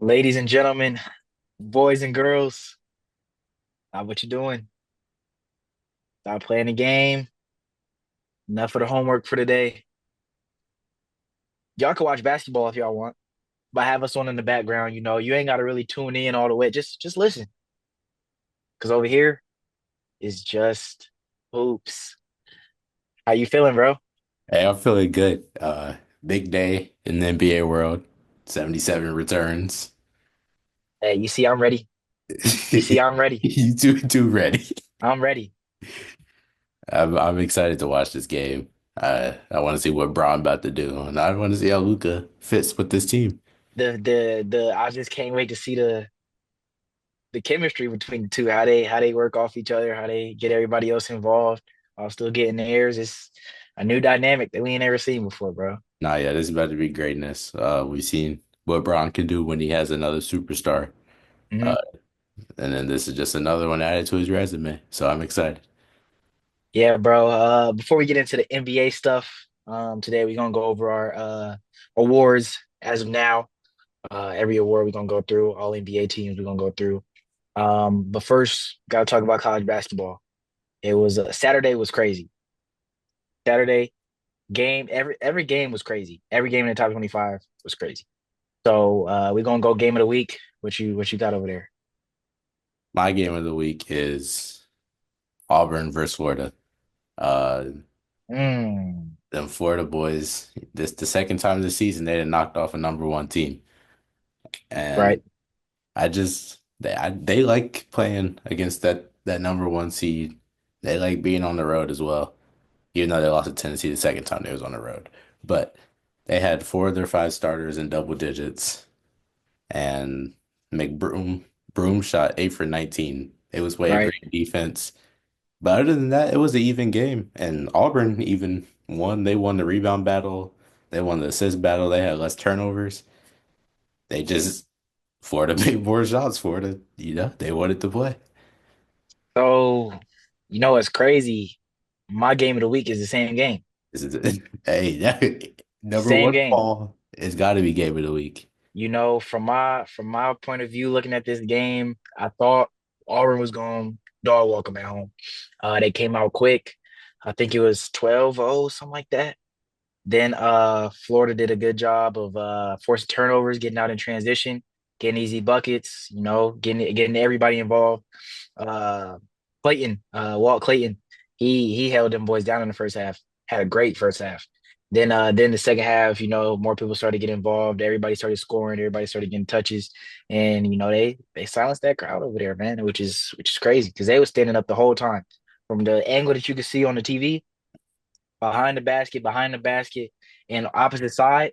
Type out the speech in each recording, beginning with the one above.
Ladies and gentlemen, boys and girls, what you doing? Stop playing the game. Enough of the homework for today. Y'all can watch basketball if y'all want, but have us on in the background. You ain't got to really tune in all the way. Just listen, because over here is just hoops. How you feeling, bro? Hey, I'm feeling good. Big day in the NBA world. 77 returns. Hey, you see, I'm ready. You see, I'm ready. You too ready. I'm ready. I'm excited to watch this game. I want to see what Braun about to do, and I want to see how Luca fits with this team. I just can't wait to see the chemistry between the two, how they work off each other, how they get everybody else involved while still getting theirs. It's a new dynamic that we ain't ever seen before, bro. Nah, yeah, this is about to be greatness. We've seen what Braun can do when he has another superstar, uh, Hmm. and then this is just another one added to his resume. So I'm excited. Yeah, bro. Before we get into the NBA stuff, today we're gonna go over our awards as of now. Every award we're gonna go through, all NBA teams we're gonna go through. But first, gotta talk about college basketball. It was Saturday was crazy. Saturday game, every game was crazy. Every game in the top 25 was crazy. So we're gonna go game of the week. What you got over there? My game of the week is Auburn versus Florida. Uh, Mm, Them Florida boys, this the second time this season they done knocked off a number one team, and right. they like playing against that number one seed. They like being on the road as well, even though they lost to Tennessee the second time they was on the road. But they had four of their five starters in double digits, and McBroom shot 8 for 19. It was way a Right. great defense. But other than that, it was an even game. And Auburn even won. They won the rebound battle. They won the assist battle. They had less turnovers. They just Florida made more shots. Florida, they wanted to play. So, what's crazy? My game of the week is the same game. This is hey, number Same one game. ball. It's got to be game of the week. From my point of view, looking at this game, I thought Auburn was going dog walk them at home. They came out quick. I think it was 12-0, something like that. Then Florida did a good job of forcing turnovers, getting out in transition, getting easy buckets, getting everybody involved. Uh Walt Clayton, he held them boys down in the first half, had a great first half. Then the second half, more people started getting involved, everybody started scoring, everybody started getting touches, and they silenced that crowd over there, man, which is crazy because they were standing up the whole time. From the angle that you could see on the TV, behind the basket, and opposite side,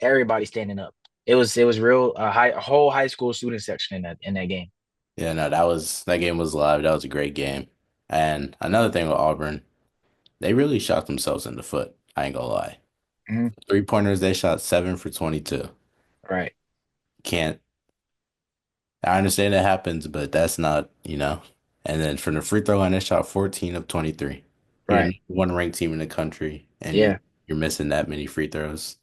everybody standing up. It was real a whole high school student section in that game. Yeah, no, that game was live. That was a great game. And another thing with Auburn, they really shot themselves in the foot. I ain't gonna lie. Mhm. Three pointers, they shot 7 for 22. Right, Can't I understand it happens, but that's not. And then from the free throw line, they shot 14 of 23. You're right, the one ranked team in the country, and you're yeah. you're missing that many free throws.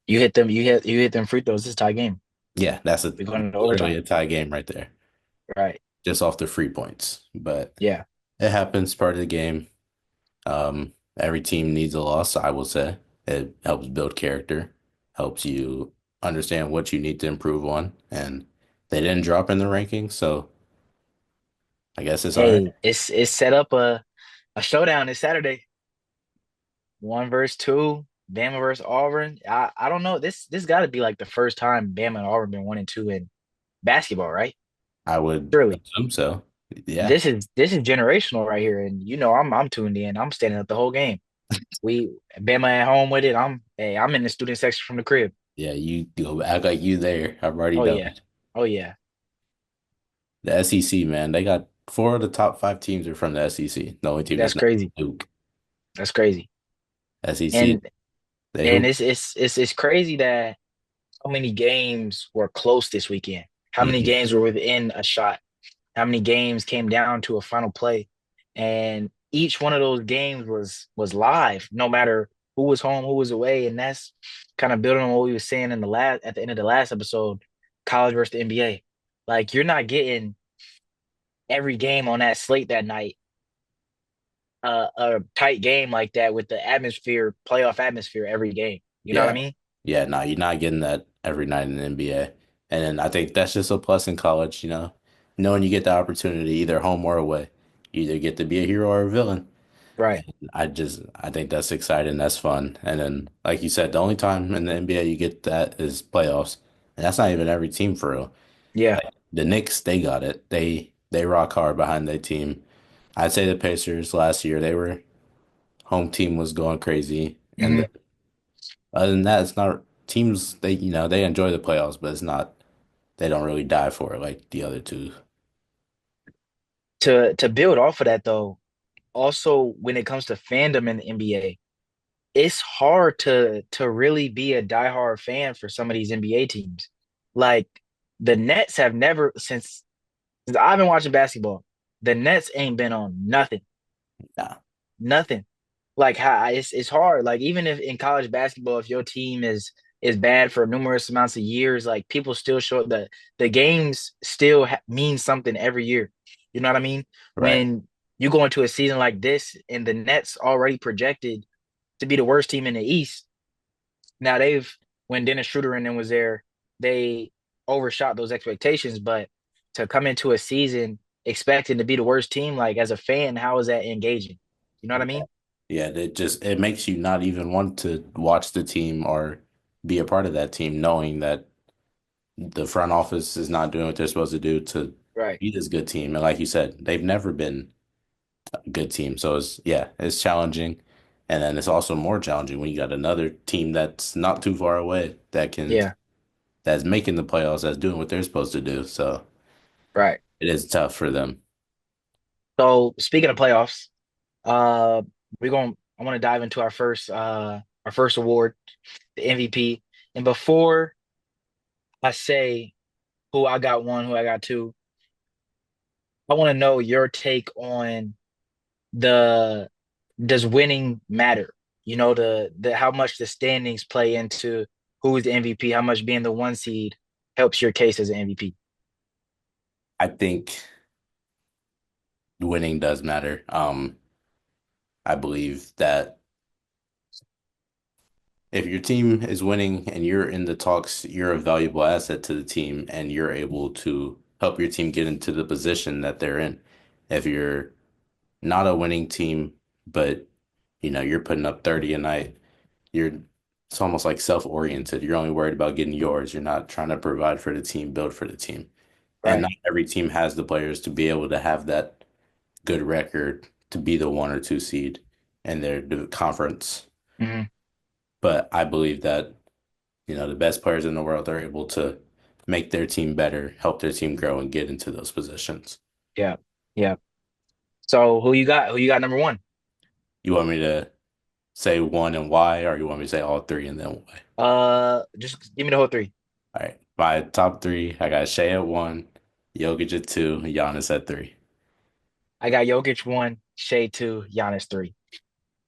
You hit them free throws. This tie game. Yeah, that's We're going into literally overtime. a tie game right there, Right. just off the free points. But Yeah. it happens, part of the game. Every team needs a loss, I will say. It helps build character, helps you understand what you need to improve on, and they didn't drop in the rankings, so I guess it's all right. Hey, it's set up a showdown this Saturday. One versus two. Bama versus Auburn. I don't know. This got to be like the first time Bama and Auburn been 1-2 in basketball, right? I would Surely. assume so. Yeah. This is generational right here, and I'm tuned in. I'm standing up the whole game. We Bama at home with it. I'm in the student section from the crib. Yeah, you go act like you there. I've already Oh done yeah, it. oh yeah. The SEC, man, they got four of the top five teams are from the SEC. The only team That's that's not crazy. Duke. That's crazy. SEC, And they and hoop. it's crazy that how many games were close this weekend. How many Mhm. games were within a shot? How many games came down to a final play? And each one of those games was live, no matter who was home, who was away. And that's kind of building on what we were saying at the end of the last episode. college versus the NBA. Like you're not getting every game on that slate that night, a tight game like that with the atmosphere, playoff atmosphere every game. You know what I Yeah. mean? Yeah, no, you're not getting that every night in the NBA. And then I think that's just a plus in college, knowing you get the opportunity either home or away. You either get to be a hero or a villain. Right. I think that's exciting. That's fun. And then, like you said, the only time in the NBA you get that is playoffs. And that's not even every team for real. Yeah. Like the Knicks, they got it. They rock hard behind their team. I'd say the Pacers last year, they were home team was going crazy. And Hmm. then other than that, it's not teams they enjoy the playoffs, but it's not they don't really die for it like the other two. To build off of that though, also when it comes to fandom in the NBA, it's hard to really be a diehard fan for some of these NBA teams. Like the Nets have never since I've been watching basketball, the Nets ain't been on nothing, Nah, nothing. Like how it's hard. Like even if in college basketball, if your team is bad for numerous amounts of years, like people still show the games still mean something every year. You know what I mean? right. When you go into a season like this and the Nets already projected to be the worst team in the East. Now they've when Dennis Schroeder and them was there, they overshot those expectations. But to come into a season expecting to be the worst team, like as a fan, how is that engaging? You know what I Yeah. mean? Yeah, it makes you not even want to watch the team or be a part of that team, knowing that the front office is not doing what they're supposed to do to Right. be this good team. And like you said, they've never been a good team. So it's challenging. And then it's also more challenging when you got another team that's not too far away Yeah. that's making the playoffs, that's doing what they're supposed to do. So Right. it is tough for them. So speaking of playoffs, uh I want to dive into our first award, the MVP. And before I say who I got one, who I got two, I want to know your take on the does winning matter? You know, the how much the standings play into who is the MVP, how much being the one seed helps your case as an MVP. I think winning does matter. I believe that if your team is winning and you're in the talks, you're a valuable asset to the team and you're able to help your team get into the position that they're in. If you're not a winning team, but you're putting up 30 a night, you're it's almost like self-oriented. You're only worried about getting yours. You're not trying to provide for the team, build for the team. And Right. not every team has the players to be able to have that good record to be the one or two seed in their conference. Hmm. But I believe that, the best players in the world are able to make their team better, help their team grow and get into those positions. Yeah. Yeah. So who you got? Who you got number one? You want me to say one and why, or you want me to say all three and then why? Just give me the whole three. All right. My top three, I got Shea at one, Jokic at two, and Giannis at three. I got Jokic one, Shea two, Giannis three.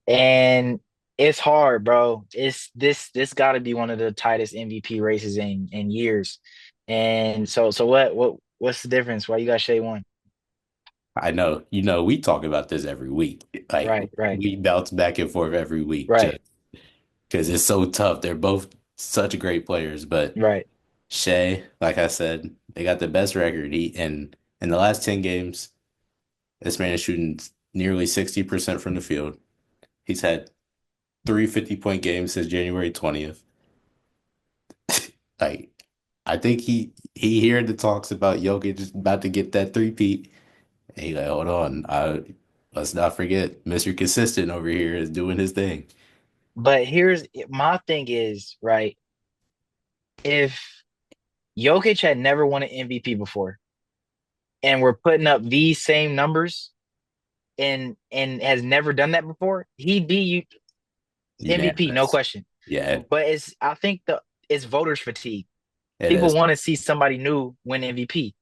And it's hard, bro. It's this got to be one of the tightest MVP races in years. And so what's the difference? Why you got Shea one? I know, we talk about this every week. Like Right, right, we bounce back and forth every week just right, because it's so tough. They're both such great players, but right. Shea, like I said, they got the best record. And in the last 10 games, this man is shooting nearly 60% from the field. He's had 3 50-point games since January 20th. Like, I think he heard the talks about Jokic just about to get that three-peat. And he like, hold on, let's not forget Mr. Consistent over here is doing his thing. But here's my thing is, right, if Jokic had never won an MVP before and we're putting up these same numbers and has never done that before, he'd be MVP, no Unanimous. question. Yeah, But I think it's voters fatigue. it People is. want to see somebody new win MVP.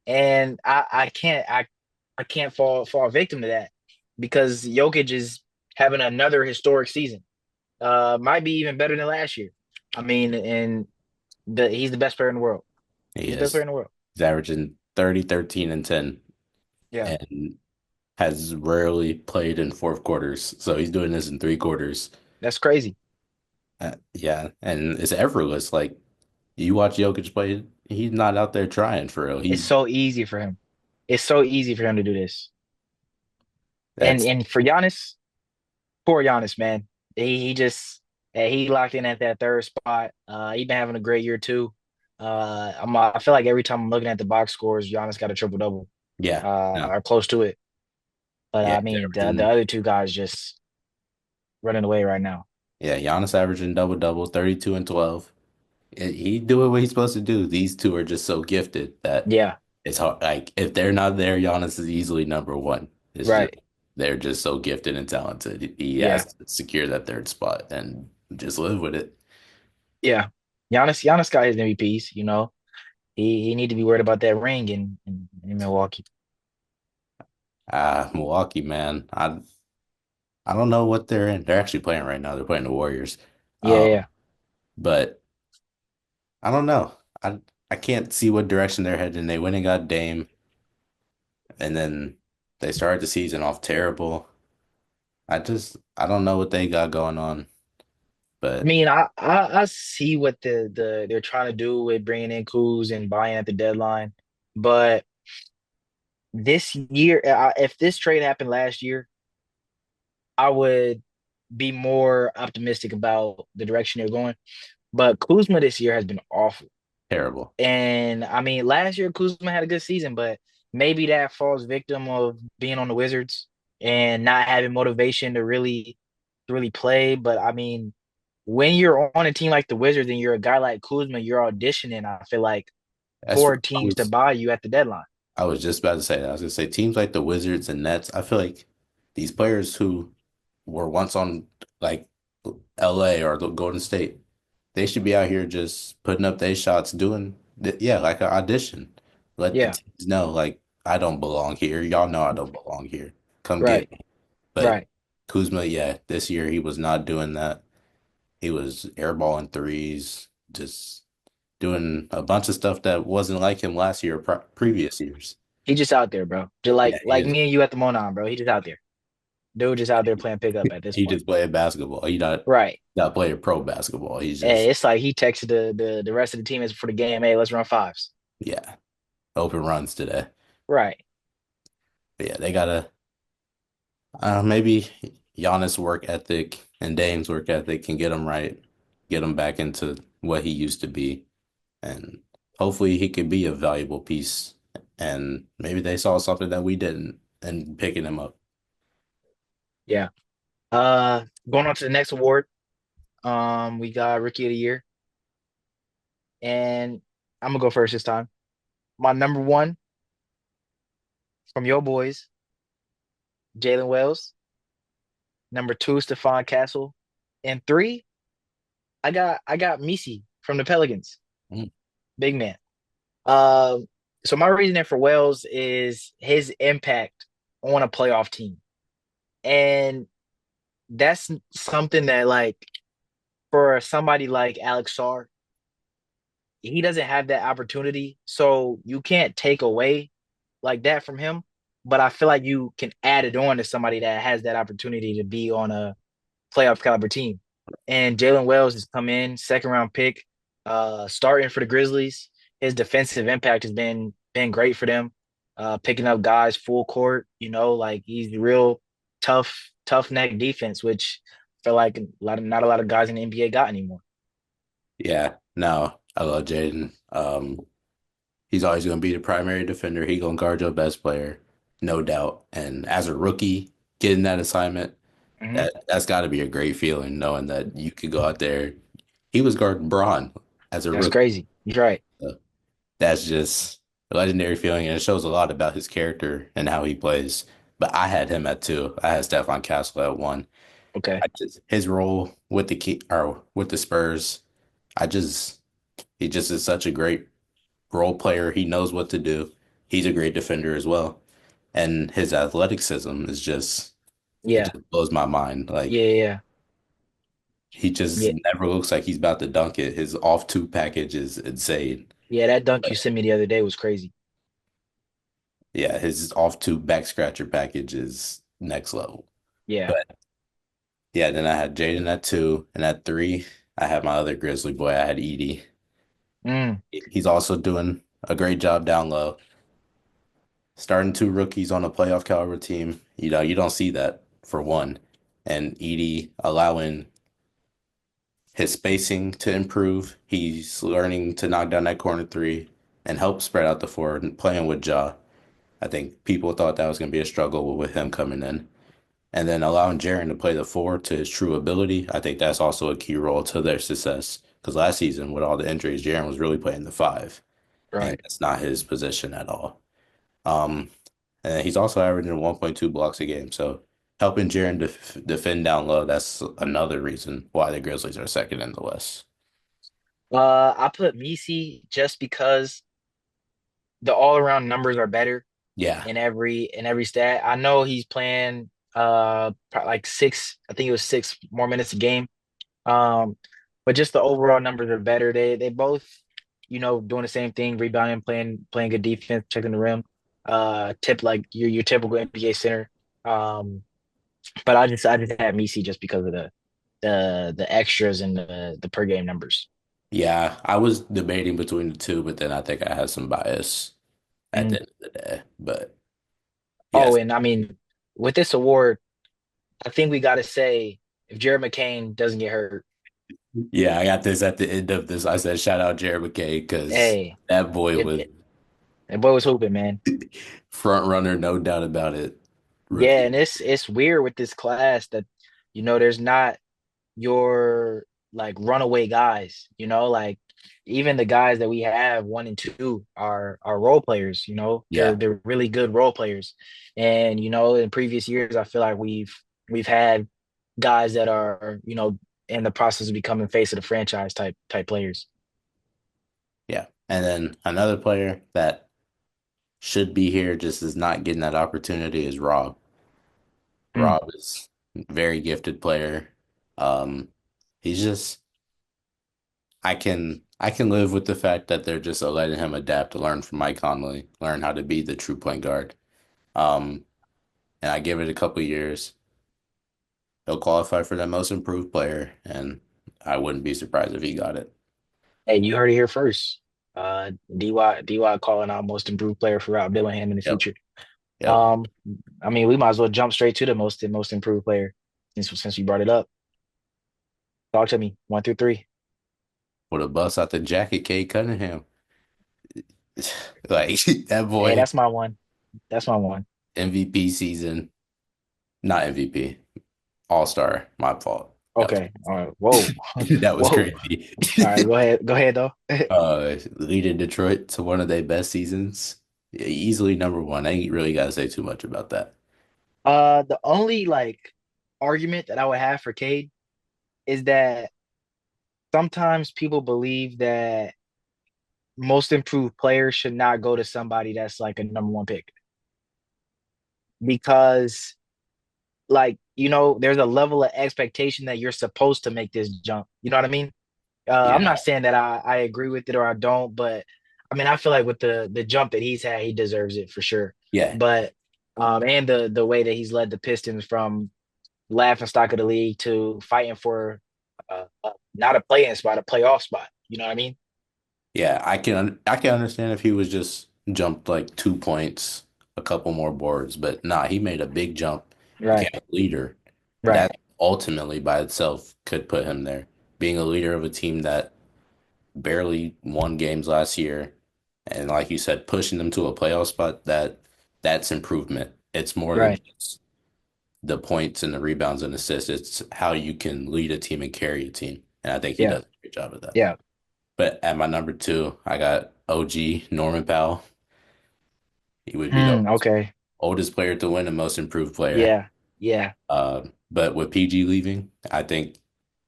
And I can't fall victim to that because Jokic is having another historic season. Might be even better than last year. I mean, and he's the best player in the world. He He's the best player is. in the world. He's averaging 30, 13, and 10, Yeah, and has rarely played in fourth quarters. So he's doing this in three quarters. that's crazy. Yeah, and it's effortless. Like you watch Jokic play, he's not out there trying for real. It's He's so easy for him. It's so easy for him to do this. And that's and for Giannis, poor Giannis, man. He just he locked in at that third spot. He been having a great year too. I feel like every time I'm looking at the box scores, Giannis got a triple double, yeah, no, or close to it. But yeah, I he's mean, the averaging other two guys just running away right now. yeah, Giannis averaging double double, 32 and 12. He doing what he's supposed to do. These two are just so gifted that Yeah, it's hard. Like if they're not there, Giannis is easily number one. It's just right. they're just so gifted and talented. He Yeah, has to secure that third spot and just live with it. yeah. Giannis got his MVPs. You know, he need to be worried about that ring in Milwaukee. Milwaukee, man. I don't know what they're in. They're actually playing right now. They're playing the Warriors. Yeah, Um, yeah. but I don't know. I can't see what direction they're heading. They went and got Dame, and then they started the season off terrible. I don't know what they got going on, I but mean, I see what they're trying to do with bringing in Kuz and buying at the deadline, but this year, if this trade happened last year, I would be more optimistic about the direction they're going. But Kuzma this year has been awful. terrible. And I mean, last year Kuzma had a good season, but maybe that falls victim of being on the Wizards and not having motivation to really play. But I mean, when you're on a team like the Wizards and you're a guy like Kuzma, you're auditioning, I feel like, That's for what teams to buy you at the deadline. I was just about to say that. I was gonna say teams like the Wizards and Nets. I feel like these players who were once on like LA or the Golden State, they should be out here just putting up their shots, doing yeah, like an audition. Let the Yeah, teams know like I don't belong here. Y'all know I don't belong here. Come right, get me. But right. Kuzma, yeah, this year he was not doing that. He was airballing threes, just doing a bunch of stuff that wasn't like him last year or previous years. He just out there, bro. Just Yeah, he like is. me and you at the Monon, bro. He just out there. Dude just out there playing pickup at this He point. just playing basketball. He Right. not playing pro basketball. He's Hey, just it's like he texted the rest of the team for the game. Hey, let's run fives. yeah, open runs today. Right. But yeah, they gotta maybe Giannis' work ethic and Dame's work ethic can get him right, get him back into what he used to be, and hopefully he could be a valuable piece. And maybe they saw something that we didn't and picking him up. Yeah. Going on to the next award. We got Rookie of the Year, and I'm gonna go first this time. My number one from your boys, Jalen Wells. Number two, Stephon Castle, and three, I got Misi from the Pelicans, Mm, big man. Um, so my reasoning for Wells is his impact on a playoff team, and that's something that like for somebody like Alex Sarr, he doesn't have that opportunity, so you can't take away like that from him. But I feel like you can add it on to somebody that has that opportunity to be on a playoff caliber team. And Jalen Wells has come in, second round pick, starting for the Grizzlies. His defensive impact has been great for them, picking up guys full court. You know, like he's real tough neck defense, which I feel like not a lot of guys in the NBA got anymore. yeah, no, I love Jaden. He's always going to be the primary defender. He going to guard your best player, no doubt. And as a rookie, getting that assignment, Hmm. that's got to be a great feeling, knowing that you could go out there. He was guarding Braun as a That's rookie. crazy. You're right. So that's just a legendary feeling, and it shows a lot about his character and how he plays. But I had him at two. I had Stephon Castle at one. Okay. I just his role with the key or with the Spurs. I just he just is such a great role player. He knows what to do. He's a great defender as well. And his athleticism is just it Yeah. just blows my mind. Yeah. Like Yeah. he just Yeah. never looks like he's about to dunk it. His off two package is insane. Yeah, that dunk you But sent me the other day was crazy. yeah, his off two back scratcher package is next level. Yeah. But yeah, then I had Jaden at two, and at three, I had my other Grizzly boy. I had Edie. Mm, He's also doing a great job down low. Starting two rookies on a playoff caliber team, you don't see that for one. And Edie allowing his spacing to improve. He's learning to knock down that corner three and help spread out the floor and playing with Ja. I think people thought that was going to be a struggle with him coming in. And then allowing Jaren to play the four to his true ability, I think that's also a key role to their success. Because last season, with all the injuries, Jaren was really playing the five, and right. that's not his position at all. Um, and he's also averaging 1.2 blocks a game. So helping Jaren defend down low, that's another reason why the Grizzlies are second in the West. I put Misi just because the all around numbers are better Yeah. in every stat. I know he's playing like six, I think it was 6 more minutes a game. Um, but just the overall numbers are better. They both, doing the same thing, rebounding, playing good defense, checking the rim. Tip like your typical NBA center. Um, but I just had Misi just because of the extras and the per game numbers. Yeah. I was debating between the two, but then I think I had some bias at Mm. the end of the day. But Oh, yes. and I mean, with this award, I think we got to say if Jared McCain doesn't get hurt, Yeah, I got this at the end of this. I said shout out Jared McKay because hey, that boy it, was it, that boy was hooping, man. front runner, no doubt about it. Yeah, Rookie. and it's weird with this class that there's not your like runaway guys, like even the guys that we have 1 and 2 are role players, they're Yeah. they're really good role players. And in previous years I feel like we've had guys that are, in the process of becoming face of the franchise type players. Yeah. And then another player that should be here just is not getting that opportunity is Rob. Mm. Rob is a very gifted player. Um, he's just I can live with the fact that they're just letting him adapt to learn from Mike Conley, learn how to be the true point guard. Um, and I give it a couple years. He'll qualify for that most improved player, and I wouldn't be surprised if he got it. Hey, you heard it here first. DY calling out most improved player for Rob Dillingham in the Yep. future. Yep. Um, I mean, we might as well jump straight to the most improved player since you brought it up. Talk to me. 1 through 3. With a bust out the jacket, Cade Cunningham. Like that Hey, boy, that's my one. That's my one. MVP season, not MVP, All-Star. My fault. That was Okay. All right. Whoa. that was Whoa. crazy. All right. Go ahead. Go ahead though. Leading Detroit to one of their best seasons. Yeah, easily number one. I ain't really got to say too much about that. The only like argument that I would have for Cade is that sometimes people believe that most improved players should not go to somebody that's like a number one pick because there's a level of expectation that you're supposed to make this jump. You know what I mean? I'm Yeah, not saying that I agree with it or I don't, but I mean I feel like with the jump that he's had, he deserves it for sure. yeah, But and the way that he's led the Pistons from laughing stock of the league to fighting for not a play-in spot, a playoff spot. You know what I mean? yeah. I can understand if he was just jumped like 2 points, a couple more boards, but nah, he made a big jump, became Right, a leader. right, That ultimately by itself could put him there. Being a leader of a team that barely won games last year, and like you said, pushing them to a playoff spot, that's improvement. It's more than right. just the points and the rebounds and assists. It's how you can lead a team and carry a team. And I think he Yeah, does a great job of that. yeah. But at my number two, I got OG Norman Powell. He would be the Okay. oldest player to win and most improved player. Yeah, yeah. But with PG leaving, I think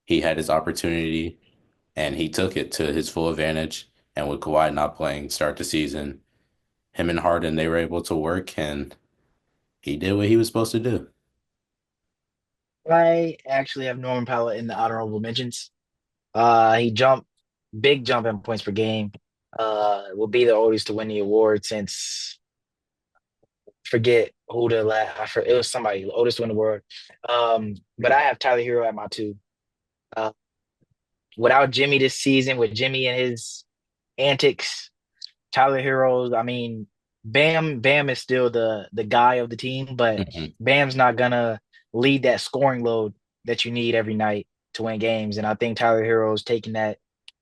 he had his opportunity and he took it to his full advantage. And with Kawhi not playing start the season, him and Harden, they were able to work and he did what he was supposed to do. I actually have Norman Powell in the honorable mentions. He jumped big jump in points per game. will be the oldest to win the award since forget who the last. It was somebody oldest to win the award. But I have Tyler Hero at my two. Uh, without Jimmy this season, with Jimmy and his antics, Tyler Heroes, I mean, Bam is still the guy of the team, but Mhm. Bam's not gonna lead that scoring load that you need every night to win games. And I think Tyler Heroes taking that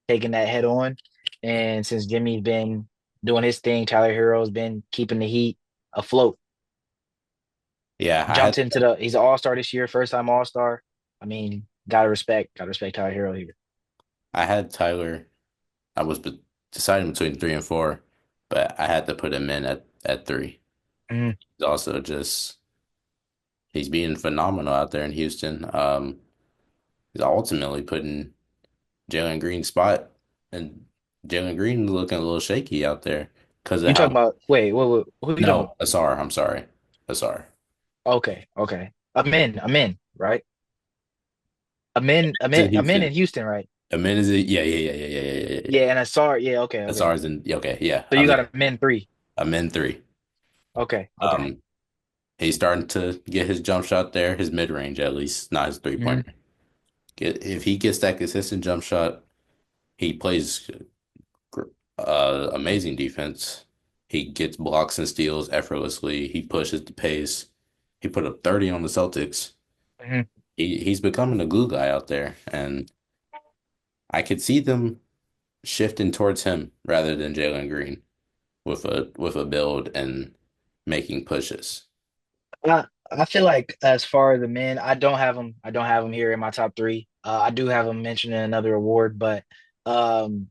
head on. And since Jimmy's been doing his thing, Tyler Hero's been keeping the Heat afloat. Yeah, Jumped into he's an all-star this year, first time all-star. I mean, gotta respect Tyler Hero here. I had Tyler. I was deciding between three and four, but I had to put him in at three. Mhm. He's also just he's being phenomenal out there in Houston. He's ultimately putting Jalen Green's spot, and Jalen Green looking a little shaky out there because of You talking how. about wait, who you talking No, Asar. I'm sorry, Asar. about? Okay. I'm in, right? It's in I'm in Houston. Houston, right? A minute is it? Yeah, yeah, yeah, yeah, yeah, yeah, yeah, yeah. Yeah, and I saw it. Yeah, okay. Asar's in. Yeah, okay, yeah. So you got a in three. I'm in three. Okay. Um, he's starting to get his jump shot there, his mid range at least, not his three Hmm. pointer. If he gets that consistent jump shot, he plays amazing defense. He gets blocks and steals effortlessly. He pushes the pace. He put up 30 on the Celtics. Hmm. He's becoming a glue guy out there, and I could see them shifting towards him rather than Jalen Green with a build and making pushes. I feel like as far as the men, I don't have them. I don't have them here in my top three. I do have them mentioned in another award, but um,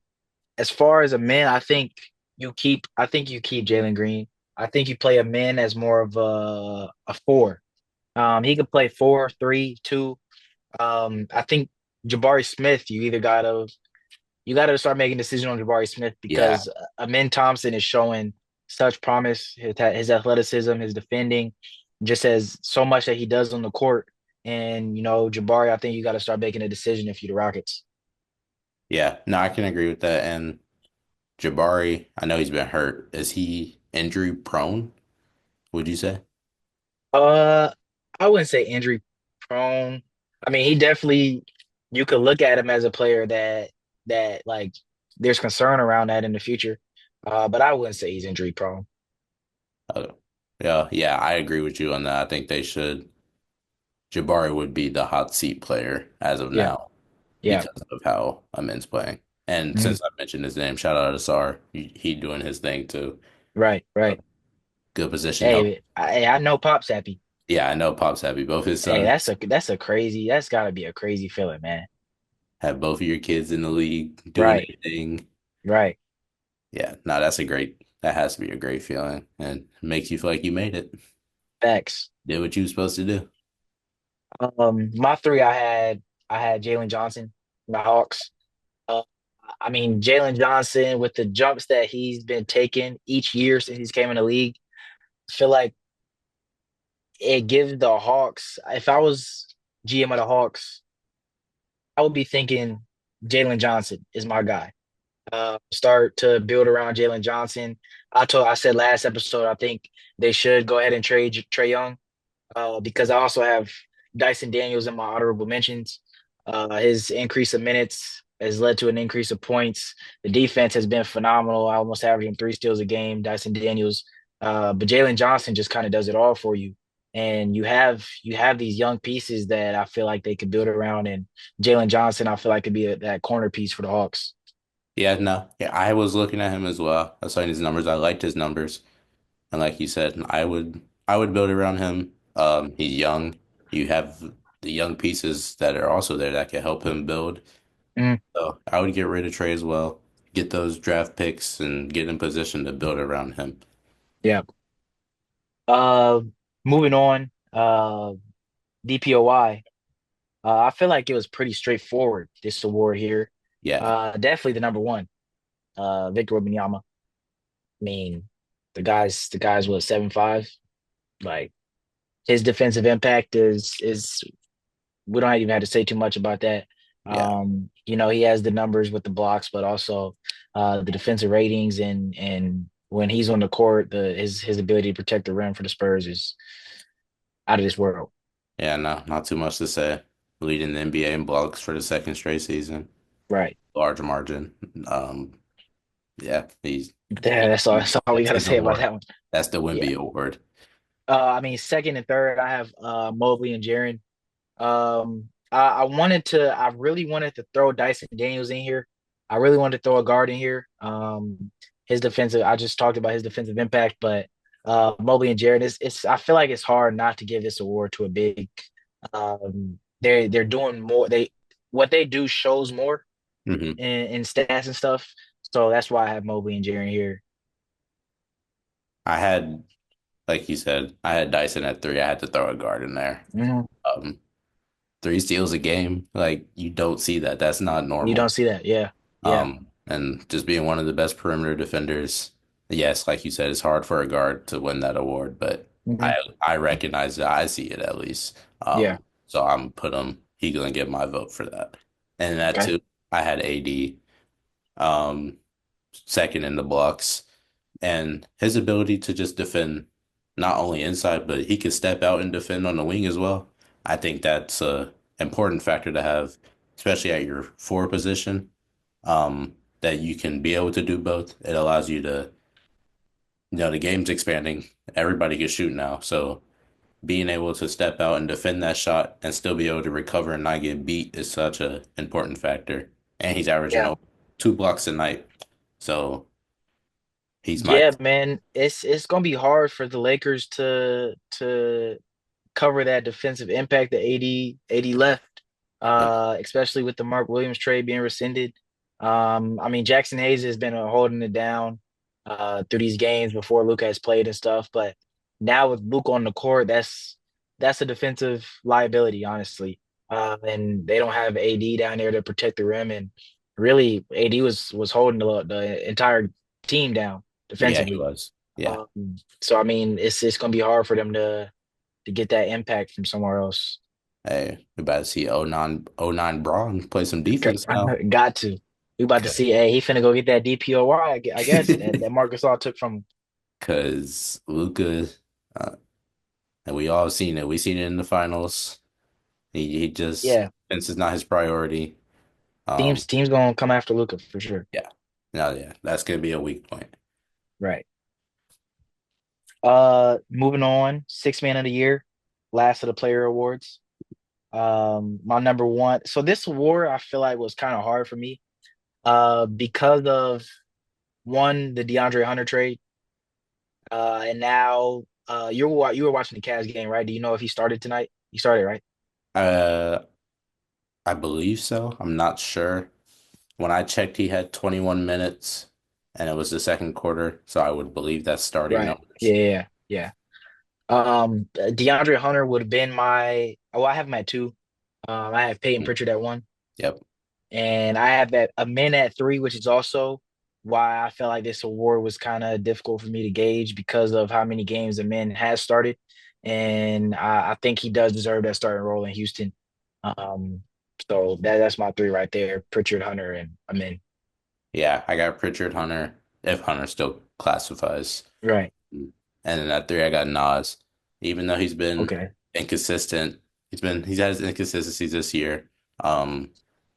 as far as a man, I think you keep Jalen Green. I think you play a man as more of a four. He could play four, three, two. I think Jabari Smith, you gotta start making decisions on Jabari Smith Yeah, because Amin Thompson is showing such promise. His athleticism, his defending, just as so much that he does on the court. And Jabari, I think you got to start making a decision if you're the Rockets. yeah. No, I can agree with that. And Jabari, I know he's been hurt. Is he injury prone, would you say? Uh, I wouldn't say injury prone. I mean, he definitely you could look at him as a player that like there's concern around that in the future. But I wouldn't say he's injury prone. Oh, yeah, yeah, I agree with you on that. I think they should. Jabari would be the hot seat player as of Yeah, now yeah. because of how Amin's playing. And Mhm. since I mentioned his name, shout out to Sar. He doing his thing too. Right. Good position help. Hey, I know Pop's happy. Yeah, I know Pop's happy. Both his Hey, sons that's gotta be a crazy feeling, man. have both of your kids in the league doing Right, everything. right. Yeah, no, that has to be a great feeling and makes you feel like you made it. Facts. Did what you were supposed to do. My three, I had Jalen Johnson, the Hawks. Uh, I mean, Jalen Johnson with the jumps that he's been taking each year since he's came in the league, I feel like it gives the Hawks. If I was GM of the Hawks, I would be thinking Jalen Johnson is my guy. Start to build around Jalen Johnson. I said last episode, I think they should go ahead and trade Trey Young because I also have Dyson Daniels in my honorable mentions. His increase of minutes has led to an increase of points. The defense has been phenomenal, almost averaging three steals a game. Dyson Daniels, but Jalen Johnson just kind of does it all for you. And you have these young pieces that I feel like they could build around. And Jalen Johnson, I feel like could be that corner piece for the Hawks. Yeah, no. Yeah, I was looking at him as well. I saw his numbers. I liked his numbers. And like you said, I would build around him. He's young. You have the young pieces that are also there that can help him build. Mm, So I would get rid of Trey as well. Get those draft picks and get in position to build around him. yeah. Uh, moving on. DPOY. I feel like it was pretty straightforward, this award here. Yeah. Definitely the number one, Victor Wembanyama. I mean, the guy's what 7'5". Like his defensive impact is we don't even have to say too much about that. Yeah. He has the numbers with the blocks, but also the defensive ratings and when he's on the court, his ability to protect the rim for the Spurs is out of this world. Yeah, no, not too much to say. Leading the NBA in blocks for the second straight season, Right. large margin. Um, yeah, That's all we that's gotta his say about award. that one. That's the Yeah. Wimby award. I mean, second and third, I have Mobley and Jaren. I really wanted to throw Dyson Daniels in here. I really wanted to throw a guard in here. His defensive, I just talked about his defensive impact, but Mobley and Jared, I feel like it's hard not to give this award to a big. They're doing more. What they do shows more Hmm. in stats and stuff. So that's why I have Mobley and Jared here. I had, like you said, I had Dyson at three. I had to throw a guard in there. Mhm. Um, Three steals a game, like you don't see that. That's not You normal. don't see that, yeah, yeah. And just being one of the best perimeter defenders, yes, like you said, it's hard for a guard to win that award, but Hmm. I recognize that. I see it at least. Yeah. So I'm put him. He gonna get my vote for that. And that Okay. too, I had AD um second in the blocks, and his ability to just defend not only inside, but he can step out and defend on the wing as well. I think that's a important factor to have, especially at your four position, that you can be able to do both. It allows you to, the game's expanding. Everybody can shoot now. So being able to step out and defend that shot and still be able to recover and not get beat is such a important factor. And he's averaging Yeah. over 2 blocks a night. So he's my, Yeah, man. It's gonna be hard for the Lakers to cover that defensive impact that AD left, yep. especially with the Mark Williams trade being rescinded. I mean, Jackson Hayes has been holding it down through these games before Luka has played and stuff, but now with Luka on the court, that's a defensive liability, honestly. And they don't have AD down there to protect the rim, and really, AD was holding the entire team down Yeah, he defensively. was. Yeah. So I mean, it's gonna be hard for them to get that impact from somewhere else. Hey, we about to see oh 09 Braun play some defense now. Got to. We about to see. Hey, he finna go get that DPOY. I guess that Marcus All took from. Because Luca, uh, and we all seen it. We seen it in the finals. He just Yeah, defense is not his priority. Um, teams gonna come after Luca for sure. yeah, no, yeah, that's gonna be a weak point. Right. Moving on. Six man of the year. Last of the player awards. My number one. So this award I feel like was kind of hard for me. Because of one the DeAndre Hunter trade. And now you were watching the Cavs game, right? Do you know if he started tonight? He started, right? Uh, I believe so. I'm not sure. When I checked, he had 21 minutes, and it was the second quarter, so I would believe that's starting Right. numbers. Yeah, yeah, yeah. DeAndre Hunter would have been my. Oh, I have him at two. I have Peyton Mm. Pritchard at one, Yep. and I have that a min at three, which is also why I felt like this award was kind of difficult for me to gauge because of how many games the min has started, and I think he does deserve that starting role in Houston. Um, so that's my three right there: Pritchard, Hunter, and Amin. Yeah, I got Pritchard Hunter, if Hunter still classifies. Right. And then at three, I got Nas. Even though he's been Okay. inconsistent, he's had his inconsistencies this year. Um,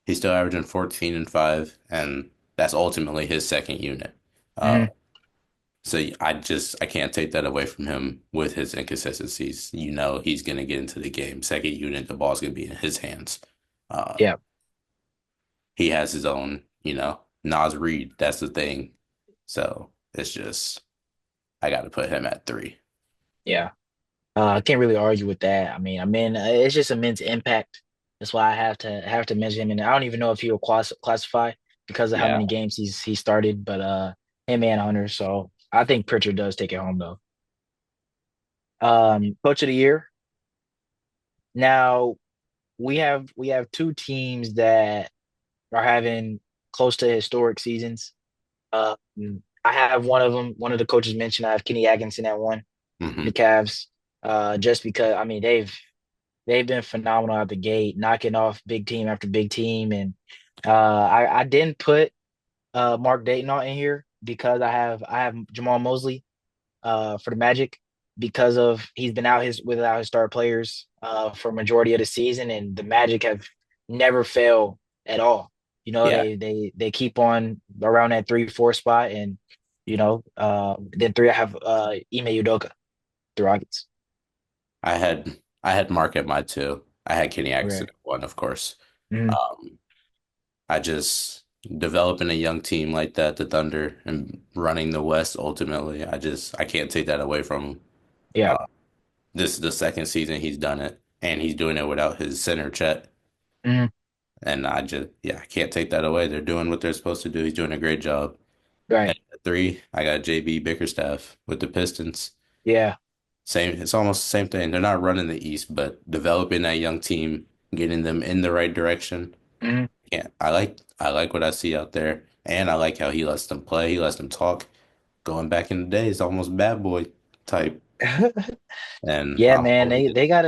he's still averaging 14 and 5, and that's ultimately his second unit. Uh, Hmm. so I can't take that away from him with his inconsistencies. He's gonna get into the game. Second unit, the ball's gonna be in his hands. Uh, Yeah. he has his own, Nas Reed. That's the thing. So it's just I got to put him at three. Yeah. I can't really argue with that. I mean, it's just immense impact. That's why I have to mention him, and I don't even know if he will classify because of how Yeah. many games he started. But him and Hunter, so I think Pritchard does take it home though. Coach of the year. Now we have two teams that are having close to historic seasons. Um, I have one of them. One of the coaches mentioned I have Kenny Atkinson at one, Hmm. the Cavs. Just because I mean they've been phenomenal out the gate, knocking off big team after big team. And I didn't put Mark Dayton on in here because I have Jamal Mosley for the Magic because of he's been out his without his star players for majority of the season, and the Magic have never failed at all. You know, Yeah, they keep on around that 3-4 spot, and then three I have Ime Udoka, the Rockets. I had Mark at my two. I had Kenny Atkinson Right. at one, of course. Mhm. Um, I just developing a young team like that, the Thunder, and running the West ultimately. I can't take that away from him. Yeah. This is the second season he's done it, and he's doing it without his center Chet. Mhm. And yeah, I can't take that away. They're doing what they're supposed to do. He's doing a great job. And Right. at three, I got JB Bickerstaff with the Pistons. Yeah. Same, it's almost the same thing. They're not running the East, but developing that young team, getting them in the right direction. Mhm. Yeah, I like what I see out there, and I like how he lets them play. He lets them talk. Going back in the days, almost bad boy type, and Yeah, I'm man, hoping they got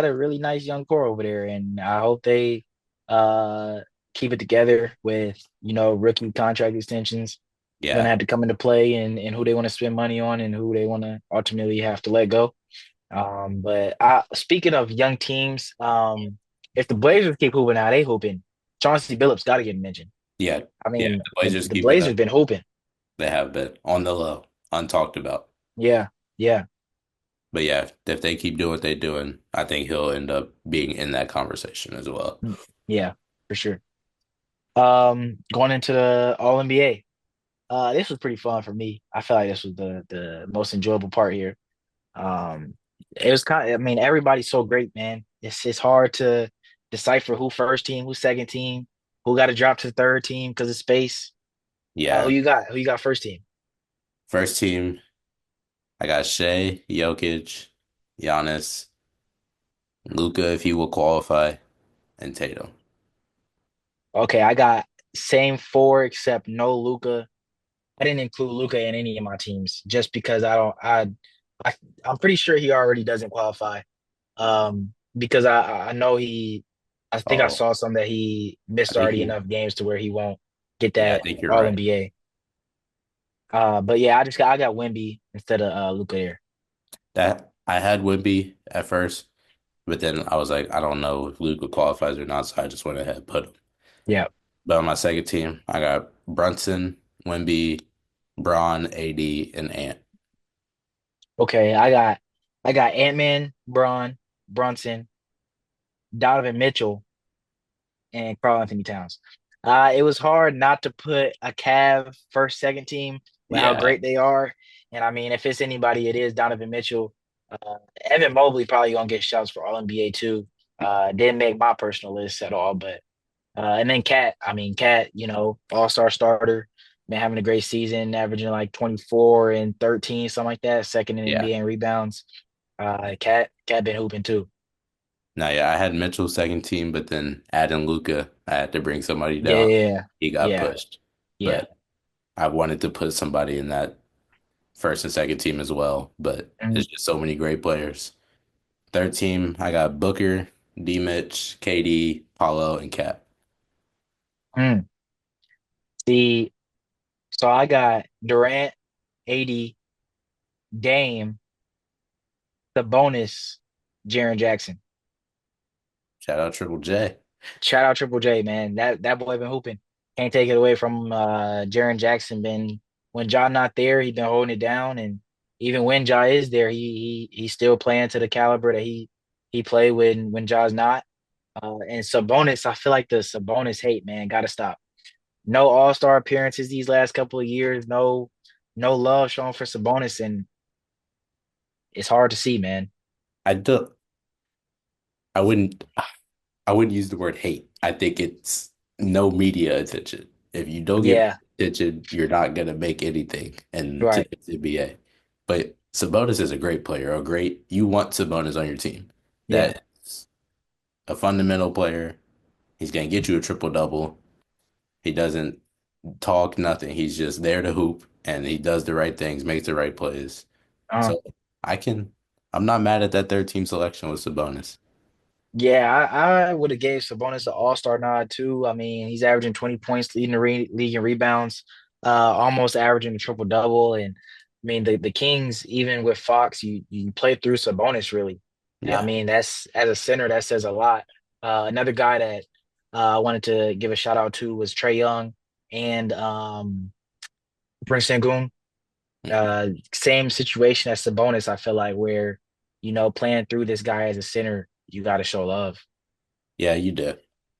a really nice young core over there, and I hope they uh keep it together with rookie contract extensions. Gonna yeah, have to come into play and who they want to spend money on and who they want to ultimately have to let go. But speaking of young teams, if the Blazers keep hooping how they hooping, Chauncey Billups got to get mentioned. yeah, I yeah. mean, The the Blazers the keep it Blazers up. been hooping. They have been on the low, untalked about. Yeah, yeah, But yeah, if they keep doing what they're doing, I think he'll end up being in that conversation as well. yeah, for sure. Going into the All NBA. This was pretty fun for me. I feel like this was the most enjoyable part here. Um, it was kind of, I mean, everybody's so great, man. It's hard to decipher who first team, who second team, who got to drop to the third team because of space. Who Yeah, you got? Who you got first team? first team, I got Shea, Jokic, Giannis, Luca if he will qualify, and Tatum. Okay, I got same four except no Luca. I didn't include Luca in any of my teams just because I don't. I I'm pretty sure he already doesn't qualify. Because I know I think I Oh, saw some that he I missed think already he. enough games to where he won't get Yeah, I that think you're All right. NBA. But yeah, I got Wemby instead of Luca there. That I had Wemby at first, but then I was like, I don't know if Luca qualifies or not, so I just went ahead and put him. Yeah. But on my second team, I got Brunson, Wemby, Braun, AD, and Ant. Okay, I got Ant-Man, Braun, Brunson, Donovan Mitchell, and Karl Anthony Towns. It was hard not to put a Cav first, second team with how Yeah. great they are. And I mean, if it's anybody, it is Donovan Mitchell. Evan Mobley probably gonna get shouts for All NBA too. Didn't make my personal list at all, but and then Cat. I mean, Cat, All-Star starter, been having a great season, averaging like 24 and 13, something like that. Second in Yeah. NBA in rebounds. Cat been hooping too. Now, yeah, I had Mitchell second team, but then adding Luca, I had to bring somebody Yeah, down. yeah, He got yeah, pushed, yeah. but I wanted to put somebody in that first and second team as well. But Mm, it's just so many great players. Third team, I got Booker, D. Mitch, KD, Paulo, and Cap. mm. See, so I got Durant, AD, Dame, the bonus, Jaren Jackson. Shout out Triple J. Shout out Triple J, man. That boy been hooping. Can't take it away from Jaren Jackson. Been when Ja not there, he been holding it down, and even when Ja is there, he's still playing to the caliber that he played when Ja's not. And Sabonis, I feel like the Sabonis hate, man, gotta stop. No All-Star appearances these last couple of years. No love shown for Sabonis, and it's hard to see, man. I do. I wouldn't. I wouldn't use the word hate. I think it's no media attention. If you don't get Yeah, attention, you're not gonna make anything in right. today's NBA. But Sabonis is a great player. You want Sabonis on your team. Yeah. That's a fundamental player. He's gonna get you a triple double. He doesn't talk nothing. He's just there to hoop and he does the right things, makes the right plays. Uh, So I can I'm not mad at that third team selection with Sabonis. Yeah, I would have gave Sabonis an all-star nod too. I mean, he's averaging 20 points, leading the league in rebounds, almost averaging a triple double. And I mean, the Kings, even with Fox, you play through Sabonis really. And I Yeah. mean, that's as a center, that says a lot. Another guy that I wanted to give a shout out to was Trey Young and Prince Sengun. Mhm. Same situation as Sabonis, I feel like, where playing through this guy as a center, you got to show love. Yeah, you do.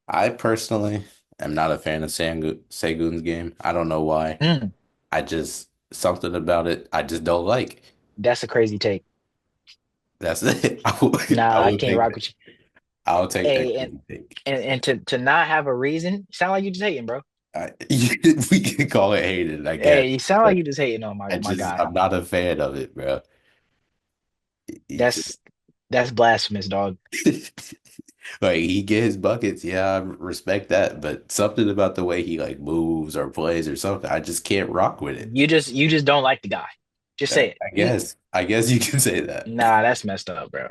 I personally am not a fan of Sagoon's game. I don't know why. Mm. I just something about it I just don't like. That's a crazy take. That's it. I Nah, I will can't take rock that. with you. I'll take that Hey, crazy take. and to not have a reason, sound like you just hating, bro. We can call it hated, I guess, Hey, you sound like but you just hating on my guy. I'm not a fan of it, bro. He just That's that's blasphemous, dog. like he get his buckets, yeah, I respect that, but something about the way he like moves or plays or something, I just can't rock with it. You just don't like the guy. Just say it. I guess you can say that. Nah, that's messed up, bro.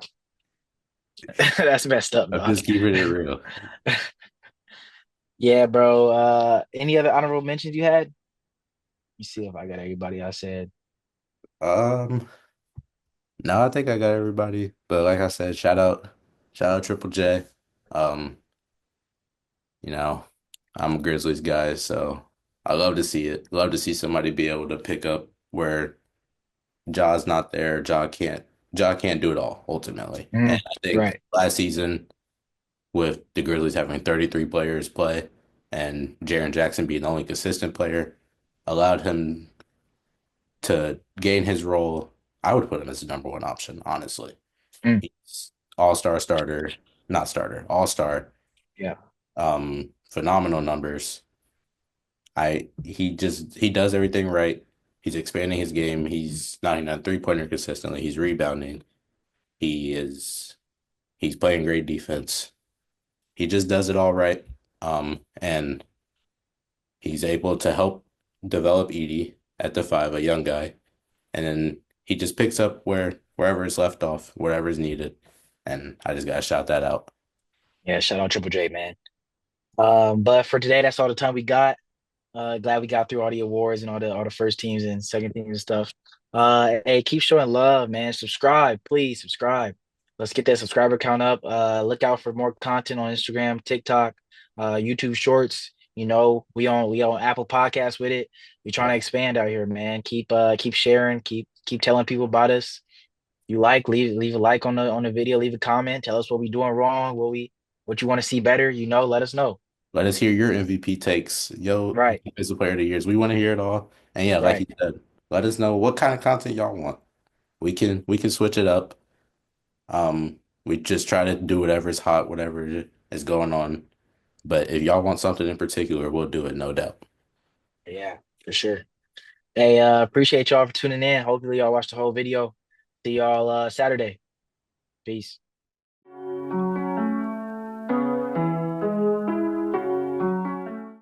That's messed up, I'm dog. just keeping it real. Yeah, bro. Any other honorable mentions you had? Let me see if I got everybody I said. Um, no, I think I got everybody. But like I said, shout out Triple J. Um, you know, I'm a Grizzlies guy, so I love to see it. Love to see somebody be able to pick up where Ja's not there. Ja can't do it all ultimately. And Mm, I think right. last season with the Grizzlies having 33 players play and Jaren Jackson being the only consistent player, allowed him to gain his role. I would put him as the number one option, honestly. Mm, He's all-star starter, not starter, all-star. yeah. Phenomenal numbers. He does everything right. He's expanding his game. He's knocking down three-pointer consistently. He's rebounding. He is he's playing great defense. He just does it all right. And he's able to help develop Edie at the five, a young guy. And then he just picks up wherever it's left off, wherever is needed. And I just gotta shout that out. Yeah, shout out Triple J, man. But for today, that's all the time we got. Glad we got through all the awards and all the first teams and second teams and stuff. Hey, keep showing love, man. Subscribe, please subscribe. Let's get that subscriber count up. Look out for more content on Instagram, TikTok, YouTube Shorts. We on Apple Podcasts with it. We're trying to Yeah. expand out here, man. Keep sharing, keep telling people about us. You like, leave a like on the video, leave a comment, tell us what we doing wrong, what you want to see better. Let us know. Let us hear your MVP takes. Yo, Right, defensive player of the years. We want to hear it all. And yeah, like right. you said, let us know what kind of content y'all want. We can switch it up. We just try to do whatever is hot, whatever is going on. But if y'all want something in particular, we'll do it, no doubt. Yeah, for sure. Hey, appreciate y'all for tuning in. Hopefully y'all watch the whole video. See y'all Saturday. Peace.